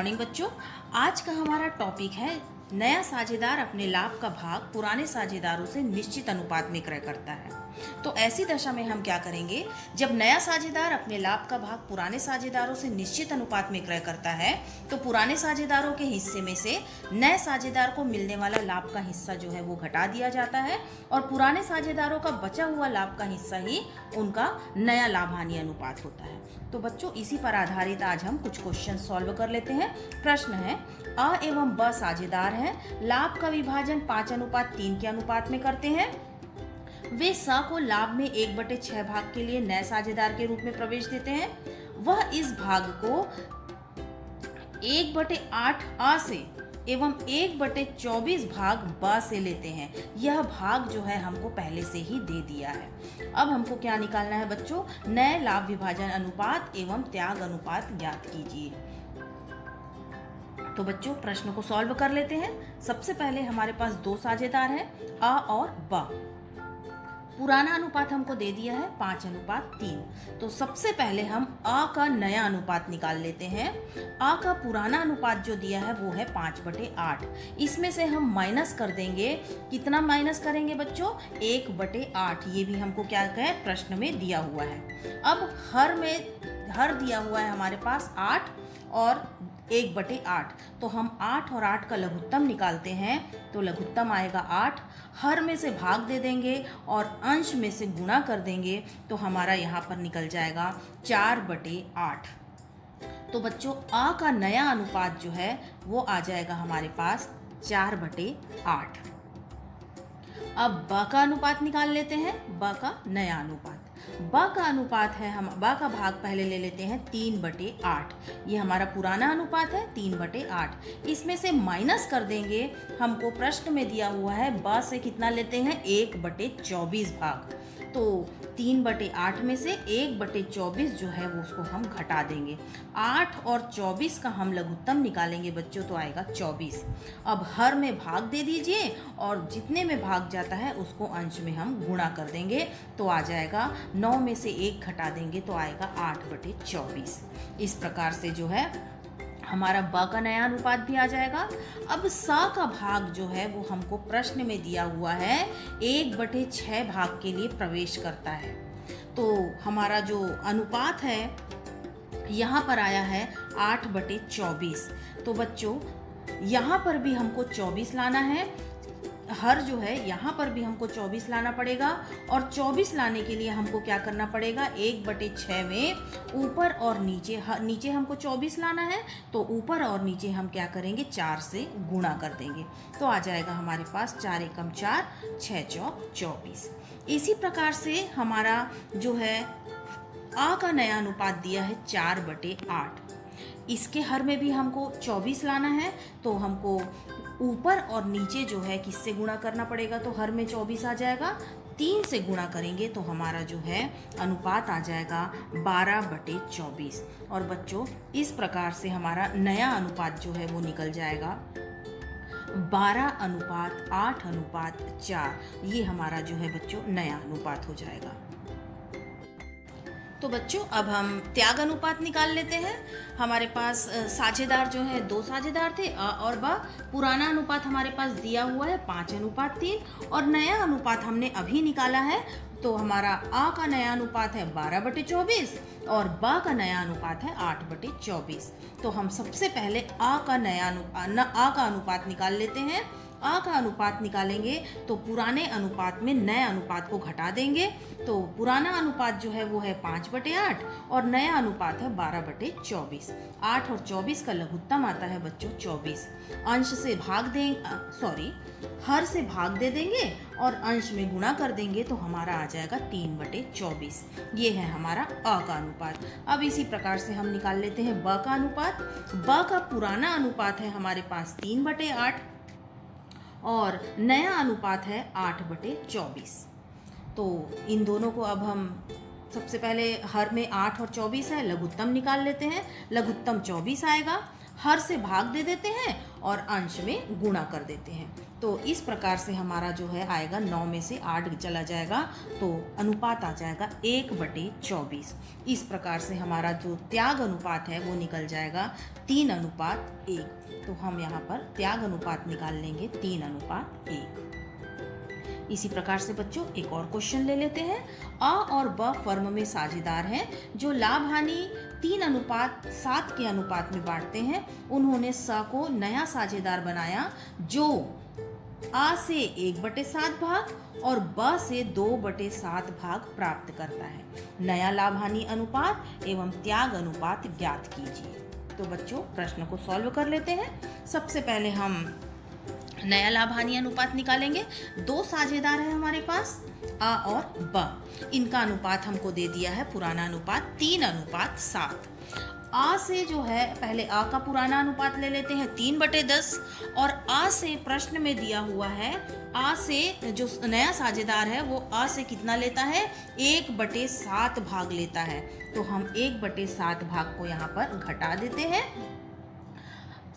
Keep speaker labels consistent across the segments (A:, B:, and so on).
A: Morning बच्चों। आज का हमारा टॉपिक है नया साझेदार अपने लाभ का भाग पुराने साझेदारों से निश्चित अनुपात में क्रय करता है। तो ऐसी दशा में हम क्या करेंगे, जब नया साझेदार अपने लाभ का भाग पुराने साझेदारों से निश्चित अनुपात में क्रय करता है तो पुराने साझेदारों के हिस्से में से नए साझेदार को मिलने वाला लाभ का हिस्सा जो है वो घटा दिया जाता है और पुराने साझेदारों का बचा हुआ लाभ का हिस्सा ही उनका नया लाभ हानि अनुपात होता है। तो बच्चों, इसी पर आधारित आज हम कुछ क्वेश्चन सॉल्व कर लेते हैं। प्रश्न है, अ एवं ब साझेदार हैं, लाभ का विभाजन 5:3 के अनुपात में करते हैं। वे स को लाभ में 1/6 भाग के लिए नए साझेदार के रूप में प्रवेश देते हैं। वह इस भाग को 1/8 अ से एवं 1/24 भाग ब से लेते हैं। यह भाग जो है हमको पहले से ही दे दिया है। अब हमको क्या निकालना है बच्चों, नए लाभ विभाजन अनुपात एवं त्याग अनुपात ज्ञात कीजिए। तो बच्चों, प्रश्न को सॉल्व कर लेते हैं। सबसे पहले हमारे पास दो साझेदार हैं, अ और ब। पुराना अनुपात हमको दे दिया है 5:3। तो सबसे पहले हम अ का नया अनुपात निकाल लेते हैं। अ का पुराना अनुपात जो दिया है वो है 5/8। इसमें से हम माइनस कर देंगे। कितना माइनस करेंगे बच्चों? 1/8। ये भी हमको क्या कहें, प्रश्न में दिया हुआ है। अब हर दिया हुआ है हमारे पास 8 और 1/8। तो हम 8 और 8 का लघुत्तम निकालते हैं। तो लघुत्तम आएगा 8। हर में से भाग दे देंगे और अंश में से गुणा कर देंगे तो हमारा यहाँ पर निकल जाएगा 4/8। तो बच्चों, आ का नया अनुपात जो है वो आ जाएगा हमारे पास 4/8। अब ब का अनुपात निकाल लेते हैं। ब का नया अनुपात, ब का अनुपात है, हम ब का भाग पहले ले लेते हैं 3/8। ये हमारा पुराना अनुपात है 3/8। इसमें से माइनस कर देंगे। हमको प्रश्न में दिया हुआ है ब से कितना लेते हैं, 1/24 भाग। तो 3/8 में से 1/24 जो है वो उसको हम घटा देंगे। 8 और 24 का हम लघुत्तम निकालेंगे बच्चों तो आएगा 24। अब हर में भाग दे दीजिए और जितने में भाग जाता है उसको अंश में हम गुणा कर देंगे तो आ जाएगा 9 में से 1 घटा देंगे तो आएगा 8/24। इस प्रकार से जो है हमारा ब का नया अनुपात भी आ जाएगा। अब स का भाग जो है वो हमको प्रश्न में दिया हुआ है 1/6 भाग के लिए प्रवेश करता है। तो हमारा जो अनुपात है यहाँ पर आया है 8/24। तो बच्चों, यहाँ पर भी हमको 24 लाना है। हर जो है यहाँ पर भी हमको 24 लाना पड़ेगा और 24 लाने के लिए हमको क्या करना पड़ेगा, 1/6 में ऊपर और नीचे हमको 24 लाना है तो ऊपर और नीचे हम क्या करेंगे, 4 से गुणा कर देंगे तो आ जाएगा हमारे पास 4 एकम 4, 6 चौक 24। इसी प्रकार से हमारा जो है आ का नया अनुपात दिया है 4/8। इसके हर में भी हमको 24 लाना है तो हमको ऊपर और नीचे जो है किससे गुणा करना पड़ेगा, तो हर में 24 आ जाएगा। 3 से गुणा करेंगे तो हमारा जो है अनुपात आ जाएगा 12/24। और बच्चों, इस प्रकार से हमारा नया अनुपात जो है वो निकल जाएगा 12:8:4। ये हमारा जो है बच्चों नया अनुपात हो जाएगा। तो बच्चों, अब हम त्याग अनुपात निकाल लेते हैं। हमारे पास साझेदार जो है, दो साझेदार थे अ और ब। पुराना अनुपात हमारे पास दिया हुआ है 5:3 और नया अनुपात हमने अभी निकाला है। तो हमारा आ का नया अनुपात है 12/24 और ब का नया अनुपात है 8/24। तो हम सबसे पहले आ का अनुपात निकाल लेते हैं। आ का अनुपात निकालेंगे तो पुराने अनुपात में नए अनुपात को घटा देंगे। तो पुराना अनुपात जो है वो है 5/8 और नया अनुपात है 12/24। 8 और 24 का लघुत्तम आता है बच्चों 24। अंश से भाग देंगे, हर से भाग दे देंगे और अंश में गुणा कर देंगे तो हमारा आ जाएगा 3/24। ये है हमारा अ का अनुपात। अब इसी प्रकार से हम निकाल लेते हैं ब का अनुपात। ब का पुराना अनुपात है हमारे पास 3/8 और नया अनुपात है 8/24। तो इन दोनों को अब हम सबसे पहले हर में 8 और 24 है, लघुत्तम निकाल लेते हैं। लघुत्तम 24 आएगा। हर से भाग दे देते हैं और अंश में गुणा कर देते हैं। तो इस प्रकार से हमारा जो है आएगा 9 में से 8 चला जाएगा तो अनुपात आ जाएगा 1/24। इस प्रकार से हमारा जो त्याग अनुपात है वो निकल जाएगा 3:1। तो हम यहाँ पर त्याग अनुपात निकाल लेंगे 3:1। इसी प्रकार से बच्चों एक और क्वेश्चन ले लेते हैं। अ और ब फर्म में साझेदार हैं जो लाभ हानि 3:7 के अनुपात में बांटते हैं। उन्होंने स को नया साझेदार बनाया जो आ से 1/7 भाग और ब से 2/7 भाग प्राप्त करता है। नया लाभ हानि अनुपात एवं त्याग अनुपात ज्ञात कीजिए। तो बच्चों प्रश्न को सॉल्व कर लेते हैं। सबसे पहले हम नया लाभ हानि अनुपात निकालेंगे। 2 साझेदार है हमारे पास आ और ब। इनका अनुपात हमको दे दिया है पुराना अनुपात 3:7। आ से जो है पहले आ का पुराना अनुपात ले लेते हैं 3/10 और आ से प्रश्न में दिया हुआ है आ से जो नया साझेदार है वो आ से कितना लेता है 1/7 भाग लेता है। तो हम 1/7 भाग को यहाँ पर घटा देते हैं।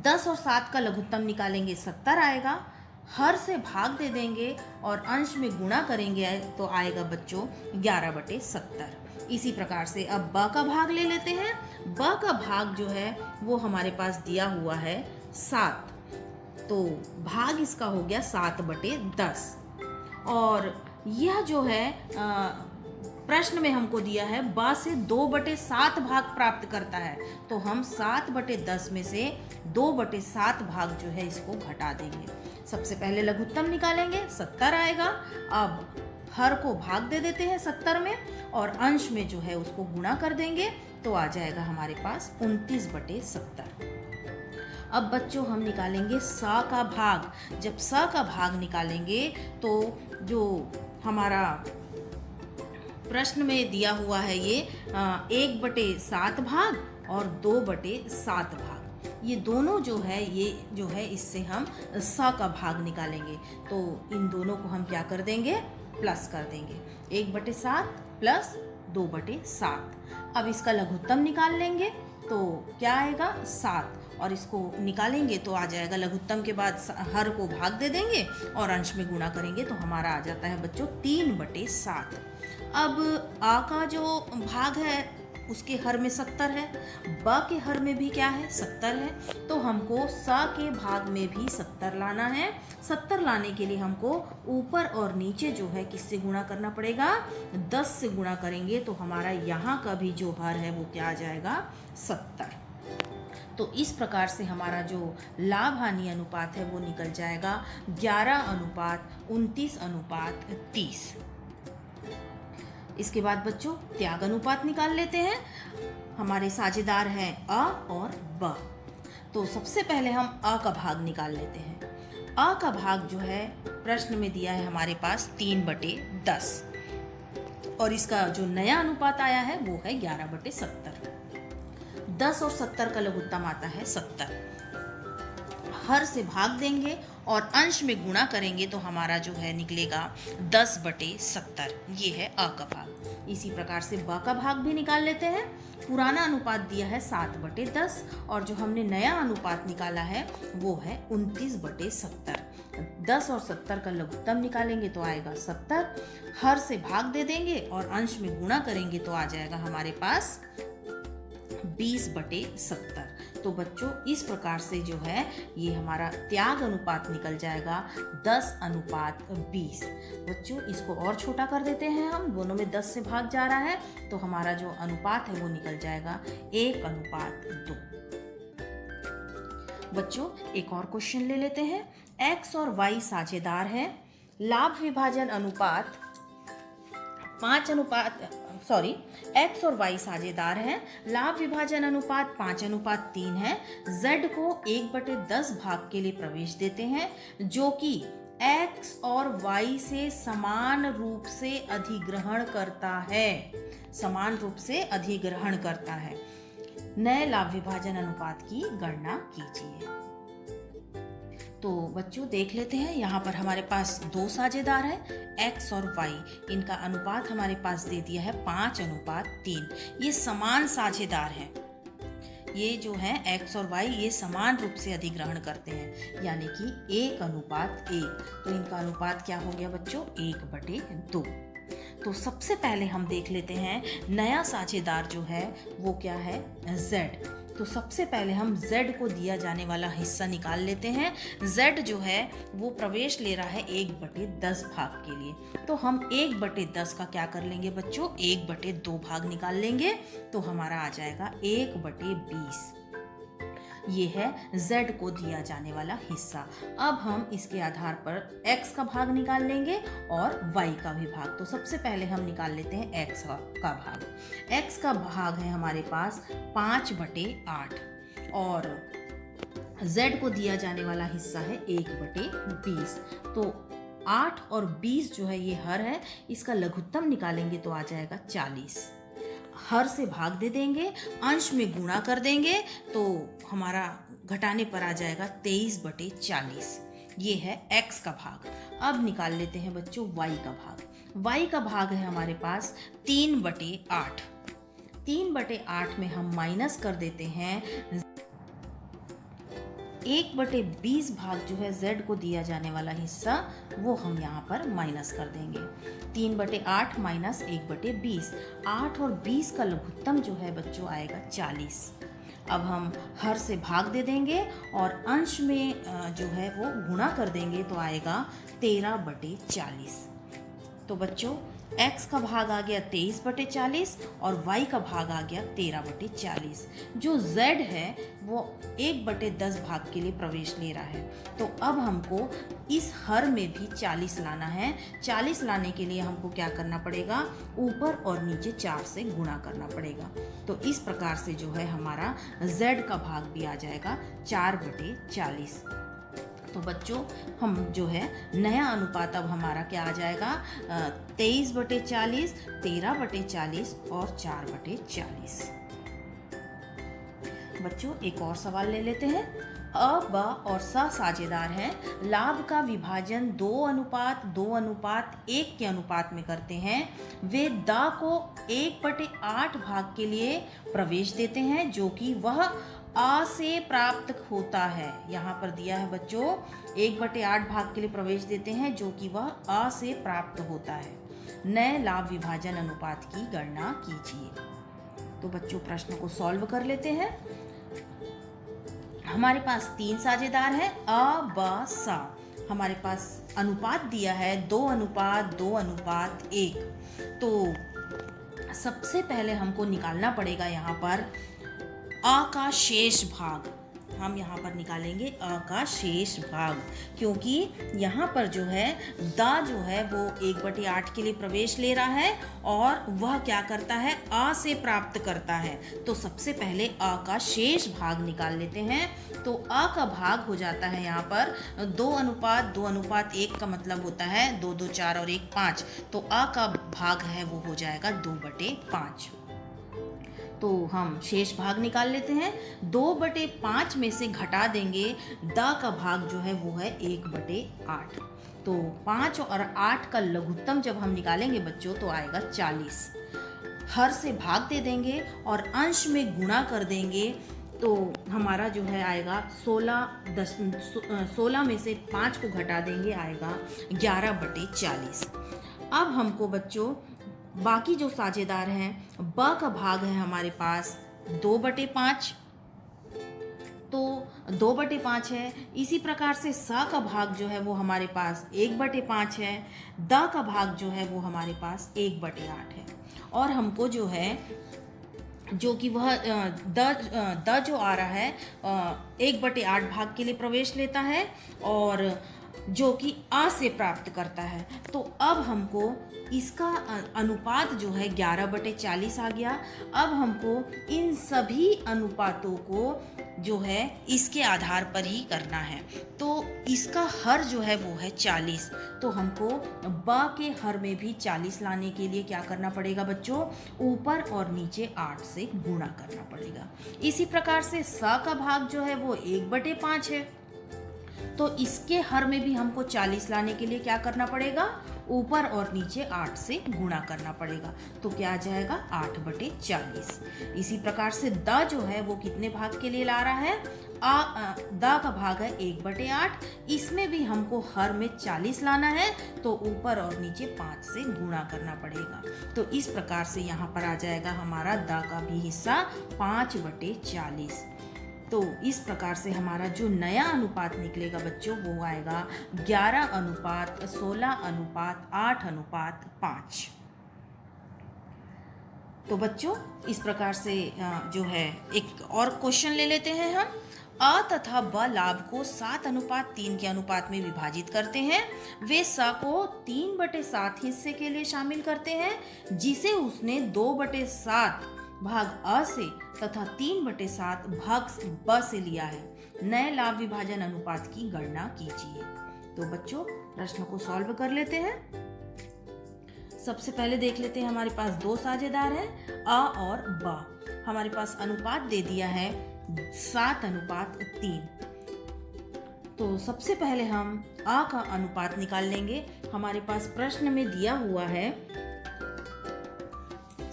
A: 10 और 7 का लघुत्तम निकालेंगे 70 आएगा। हर से भाग दे देंगे और अंश में गुणा करेंगे तो आएगा बच्चों 11/70। इसी प्रकार से अब ब का भाग ले लेते हैं। ब का भाग जो है वो हमारे पास दिया हुआ है 7, तो भाग इसका हो गया 7/10। और यह जो है प्रश्न में हमको दिया है ब से 2/7 भाग प्राप्त करता है। तो हम 7/10 में से 2/7 भाग जो है इसको घटा देंगे। सबसे पहले लघुत्तम निकालेंगे 70 आएगा। अब हर को भाग दे देते हैं 70 में और अंश में जो है उसको गुणा कर देंगे तो आ जाएगा हमारे पास 29/70। अब बच्चों हम निकालेंगे स का भाग। जब स का भाग निकालेंगे तो जो हमारा प्रश्न में दिया हुआ है ये 1/7 भाग और 2/7 भाग, ये दोनों जो है इससे हम स का भाग निकालेंगे। तो इन दोनों को हम क्या कर देंगे प्लस कर देंगे 1/7 प्लस 2/7। अब इसका लघुत्तम निकाल लेंगे तो क्या आएगा 7 और इसको निकालेंगे तो आ जाएगा लघुत्तम के बाद हर को भाग दे देंगे और अंश में गुणा करेंगे तो हमारा आ जाता है बच्चों 3/7। अब आ का जो भाग है उसके हर में 70 है, ब के हर में भी क्या है 70 है। तो हमको स के भाग में भी 70 लाना है। 70 लाने के लिए हमको ऊपर और नीचे जो है किससे गुणा करना पड़ेगा 10 से गुणा करेंगे तो हमारा यहाँ का भी जो भार है वो क्या आ जाएगा 70। तो इस प्रकार से हमारा जो लाभ हानि अनुपात है वो निकल जाएगा 11:29:30। इसके बाद बच्चों त्याग अनुपात निकाल लेते हैं। हमारे साझेदार हैं अ और ब। तो सबसे पहले हम अ का भाग निकाल लेते हैं। अ का भाग जो है प्रश्न में दिया है हमारे पास 3/10 और इसका जो नया अनुपात आया है वो है 11/70। 10 और 70 का लघुत्तम आता है 70। हर से भाग देंगे और अंश में गुणा करेंगे तो हमारा जो है निकलेगा 10/70। ये है अ का भाग। इसी प्रकार से ब का भाग भी निकाल लेते हैं। पुराना अनुपात दिया है 7/10 और जो हमने नया अनुपात निकाला है वो है 29/70। 10 और 70 का लघुत्तम निकालेंगे तो आएगा 70। हर से भाग दे देंगे और अंश में गुणा करेंगे तो आ जाएगा हमारे पास 20/70। तो बच्चों इस प्रकार से जो है ये हमारा त्याग अनुपात निकल जाएगा 10:20। बच्चों इसको और छोटा कर देते हैं हम, दोनों में 10 से भाग जा रहा है तो हमारा जो अनुपात है वो निकल जाएगा 1:2। बच्चों एक और क्वेश्चन ले लेते हैं। x और y साझेदार हैं। लाभ विभाजन अनुपात x और y साझेदार हैं। लाभ विभाजन अनुपात 5:3 है। z को 1/10 भाग के लिए प्रवेश देते हैं जो कि x और y से समान रूप से अधिग्रहण करता है। नए लाभ विभाजन अनुपात की गणना कीजिए। तो बच्चों देख लेते हैं, यहाँ पर हमारे पास 2 साझेदार हैं x और y। इनका अनुपात हमारे पास दे दिया है 5:3। ये समान साझेदार हैं। ये जो है x और y ये समान रूप से अधिग्रहण करते हैं, यानी कि 1:1। तो इनका अनुपात क्या हो गया बच्चों? 1/2। तो सबसे पहले हम देख लेते हैं नया साझेदार जो है वो क्या है? z। तो सबसे पहले हम z को दिया जाने वाला हिस्सा निकाल लेते हैं। z जो है वो प्रवेश ले रहा है 1/10 भाग के लिए। तो हम 1/10 का क्या कर लेंगे बच्चों? 1/2 भाग निकाल लेंगे। तो हमारा आ जाएगा 1/20। ये है z को दिया जाने वाला हिस्सा। अब हम इसके आधार पर x का भाग निकाल लेंगे और y का भी भाग। तो सबसे पहले हम निकाल लेते हैं x का भाग। x का भाग है हमारे पास 5/8 और z को दिया जाने वाला हिस्सा है 1/20। तो 8 और 20 जो है ये हर है, इसका लघुत्तम निकालेंगे तो आ जाएगा 40। हर से भाग दे देंगे, अंश में गुणा कर देंगे तो हमारा घटाने पर आ जाएगा 23/40। ये है x का भाग। अब निकाल लेते हैं बच्चों y का भाग। y का भाग है हमारे पास 3/8। 3/8 में हम माइनस कर देते हैं 1/20 भाग जो है z को दिया जाने वाला हिस्सा, वो हम यहाँ पर माइनस कर देंगे। 3/8 माइनस 1/20, 8 और 20 का लघुत्तम जो है बच्चों आएगा 40। अब हम हर से भाग दे देंगे और अंश में जो है वो गुणा कर देंगे तो आएगा 13/40। तो बच्चों x का भाग आ गया 23/40 और y का भाग आ गया 13/40। जो z है वो 1/10 भाग के लिए प्रवेश ले रहा है। तो अब हमको इस हर में भी 40 लाना है। 40 लाने के लिए हमको क्या करना पड़ेगा? ऊपर और नीचे 4 से गुणा करना पड़ेगा। तो इस प्रकार से जो है हमारा z का भाग भी आ जाएगा 4/40। तो बच्चों हम जो है नया अनुपात अब हमारा क्या आ जाएगा? 23/40, 13/40 और 4/40। बच्चों एक और सवाल ले लेते हैं। अ, ब और स साझेदार हैं। लाभ का विभाजन 2:2:1 के अनुपात में करते हैं। वे द को 1/8 भाग के लिए प्रवेश देते हैं जो कि वह आ से प्राप्त होता है। यहाँ पर दिया है बच्चों 1/8 भाग के लिए प्रवेश देते हैं जो कि वह आ से प्राप्त होता है। नए लाभ विभाजन अनुपात की गणना कीजिए। तो बच्चों प्रश्न को सॉल्व कर लेते हैं। हमारे पास 3 साझेदार हैं अ, ब, स। हमारे पास अनुपात दिया है 2:2:1। तो सबसे पहले हमको निकालना पड़ेगा यहाँ पर अ का शेष भाग। हम यहाँ पर निकालेंगे अ का शेष भाग, क्योंकि यहाँ पर जो है द जो है वो 1/8 के लिए प्रवेश ले रहा है और वह क्या करता है? अ से प्राप्त करता है। तो सबसे पहले अ का शेष भाग निकाल लेते हैं। तो अ का भाग हो जाता है यहाँ पर 2:2:1 का मतलब होता है 2, 2, 4 और 1, 5। तो अ का भाग है वो हो जाएगा 2/5। तो हम शेष भाग निकाल लेते हैं। 2/5 में से घटा देंगे द का भाग जो है वो है 1/8। तो 5 और 8 का लघुत्तम जब हम निकालेंगे बच्चों तो आएगा 40। हर से भाग दे देंगे और अंश में गुणा कर देंगे तो हमारा जो है आएगा 16 में से 5 को घटा देंगे आएगा 11/40। अब हमको बच्चों बाकी जो साझेदार हैं ब का भाग है हमारे पास 2/5। तो 2/5 है। इसी प्रकार से स का भाग जो है वो हमारे पास 1/5 है। द का भाग जो है वो हमारे पास 1/8 है। और हमको जो है जो कि वह द जो आ रहा है 1/8 भाग के लिए प्रवेश लेता है और जो कि आ से प्राप्त करता है। तो अब हमको इसका अनुपात जो है 11/40 आ गया। अब हमको इन सभी अनुपातों को जो है इसके आधार पर ही करना है। तो इसका हर जो है वो है 40। तो हमको ब के हर में भी 40 लाने के लिए क्या करना पड़ेगा बच्चों? ऊपर और नीचे 8 से गुणा करना पड़ेगा। इसी प्रकार से स का भाग जो है वो 1/5 है। तो इसके हर में भी हमको 40 लाने के लिए क्या करना पड़ेगा? ऊपर और नीचे 8 से गुणा करना पड़ेगा। तो क्या आ जाएगा 8/40। इसी प्रकार से द जो है वो कितने भाग के लिए ला रहा है, द का भाग है 1/8। इसमें भी हमको हर में 40 लाना है, तो ऊपर और नीचे 5 से गुणा करना पड़ेगा। तो इस प्रकार से यहाँ पर आ जाएगा हमारा द का भी हिस्सा 5/40। तो इस प्रकार से हमारा जो नया अनुपात निकलेगा बच्चों वो आएगा 11:16:8:5। तो बच्चों इस प्रकार से जो है एक और क्वेश्चन ले लेते हैं हम। अ तथा ब लाभ को 7:3 के अनुपात में विभाजित करते हैं। वे स को 3/7 हिस्से के लिए शामिल करते हैं, जिसे उसने 2/7 भाग अ से तथा 3/7 भाग ब से लिया है। नए लाभ विभाजन अनुपात की गणना कीजिए। तो बच्चों प्रश्न को सॉल्व कर लेते हैं। सबसे पहले देख लेते हैं, हमारे पास दो साझेदार हैं अ और ब। हमारे पास अनुपात दे दिया है 7:3। तो सबसे पहले हम अ का अनुपात निकाल लेंगे। हमारे पास प्रश्न में दिया हुआ है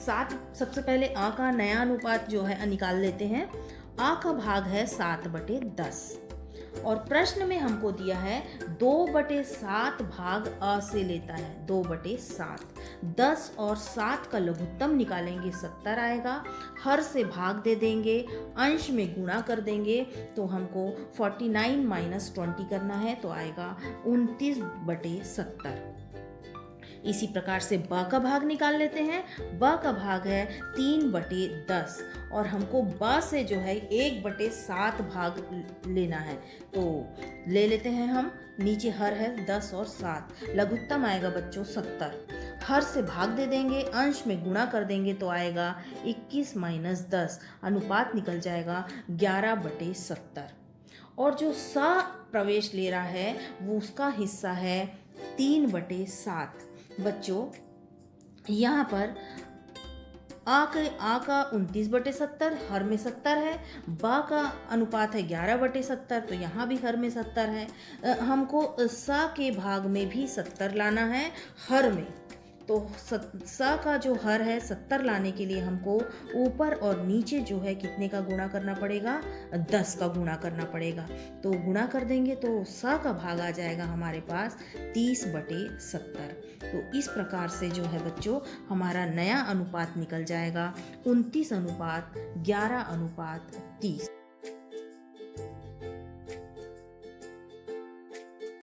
A: 7। सबसे पहले अ का नया अनुपात जो है निकाल लेते हैं। अ का भाग है 7/10 और प्रश्न में हमको दिया है 2/7 भाग अ से लेता है 2/7। 10 और 7 का लघुत्तम निकालेंगे 70 आएगा। हर से भाग दे देंगे, अंश में गुणा कर देंगे, तो हमको 49 - 20 करना है, तो आएगा 29/70। इसी प्रकार से ब का भाग निकाल लेते हैं। ब का भाग है 3/10 और हमको ब से जो है 1/7 भाग लेना है, तो ले लेते हैं हम। नीचे हर है 10 और 7, लघुत्तम आएगा बच्चों 70। हर से भाग दे देंगे, अंश में गुणा कर देंगे, तो आएगा 21 - 10। अनुपात निकल जाएगा 11/70। और जो स प्रवेश ले रहा है वो उसका हिस्सा है 3/7। बच्चों यहाँ पर आ का 29/70, हर में 70 है। बा का अनुपात है 11/70, तो यहाँ भी हर में 70 है। हमको सा के भाग में भी 70 लाना है हर में, तो सा का जो हर है 70 लाने के लिए हमको ऊपर और नीचे जो है कितने का गुणा करना पड़ेगा, 10 का गुणा करना पड़ेगा। तो गुणा कर देंगे तो सा का भाग आ जाएगा हमारे पास 30/70। तो इस प्रकार से जो है बच्चों हमारा नया अनुपात निकल जाएगा 29:11:30।